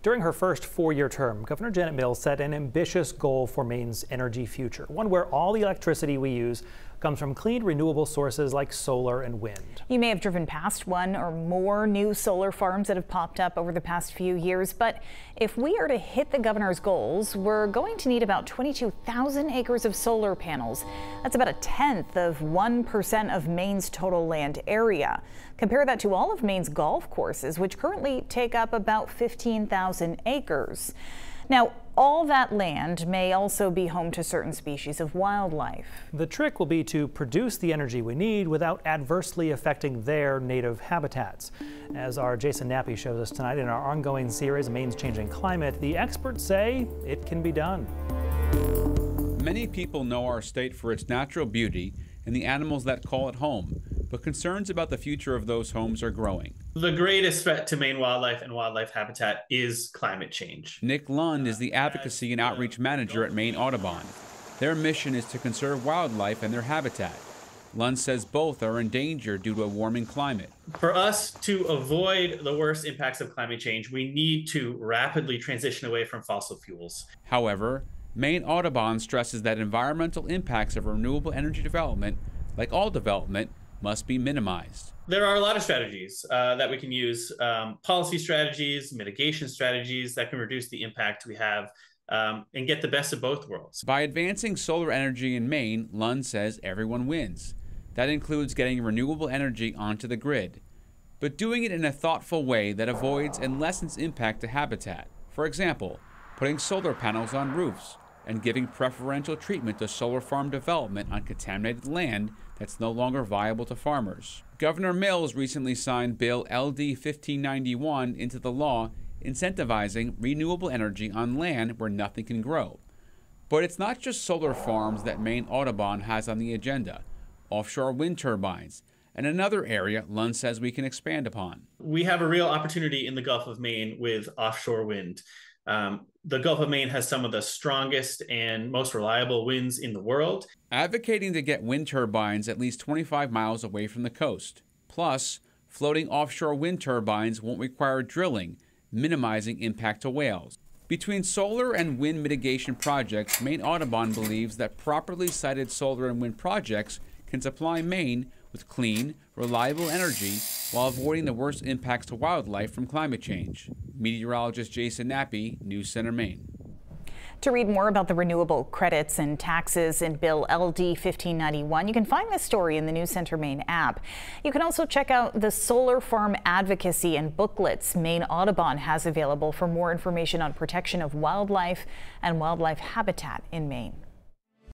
During her first four-year term, Governor Janet Mills set an ambitious goal for Maine's energy future, one where all the electricity we use comes from clean, renewable sources like solar and wind. You may have driven past one or more new solar farms that have popped up over the past few years, but if we are to hit the governor's goals, we're going to need about 22,000 acres of solar panels. That's about a tenth of 1% of Maine's total land area. Compare that to all of Maine's golf courses, which currently take up about 15,000 acres. Now, all that land may also be home to certain species of wildlife. The trick will be to produce the energy we need without adversely affecting their native habitats. As our Jason Nappy shows us tonight in our ongoing series, Maine's Changing Climate, the experts say it can be done. Many people know our state for its natural beauty and the animals that call it home, but concerns about the future of those homes are growing. The greatest threat to Maine wildlife and wildlife habitat is climate change. Nick Lund is the Advocacy and Outreach Manager at Maine Audubon. Their mission is to conserve wildlife and their habitat. Lund says both are in danger due to a warming climate. For us to avoid the worst impacts of climate change, we need to rapidly transition away from fossil fuels. However, Maine Audubon stresses that environmental impacts of renewable energy development, like all development, must be minimized. There are a lot of strategies that we can use, policy strategies, mitigation strategies that can reduce the impact we have and get the best of both worlds. By advancing solar energy in Maine, Lund says everyone wins. That includes getting renewable energy onto the grid, but doing it in a thoughtful way that avoids and lessens impact to habitat. For example, putting solar panels on roofs and giving preferential treatment to solar farm development on contaminated land that's no longer viable to farmers. Governor Mills recently signed Bill LD 1591 into the law, incentivizing renewable energy on land where nothing can grow. But it's not just solar farms that Maine Audubon has on the agenda. Offshore wind turbines, and another area Lund says we can expand upon. We have a real opportunity in the Gulf of Maine with offshore wind. The Gulf of Maine has some of the strongest and most reliable winds in the world. Advocating to get wind turbines at least 25 miles away from the coast. Plus, floating offshore wind turbines won't require drilling, minimizing impact to whales. Between solar and wind mitigation projects, Maine Audubon believes that properly sited solar and wind projects can supply Maine with clean, reliable energy while avoiding the worst impacts to wildlife from climate change. Meteorologist Jason Nappy, News Center, Maine. To read more about the renewable credits and taxes in Bill LD 1591, you can find this story in the News Center Maine app. You can also check out the solar farm advocacy and booklets Maine Audubon has available for more information on protection of wildlife and wildlife habitat in Maine.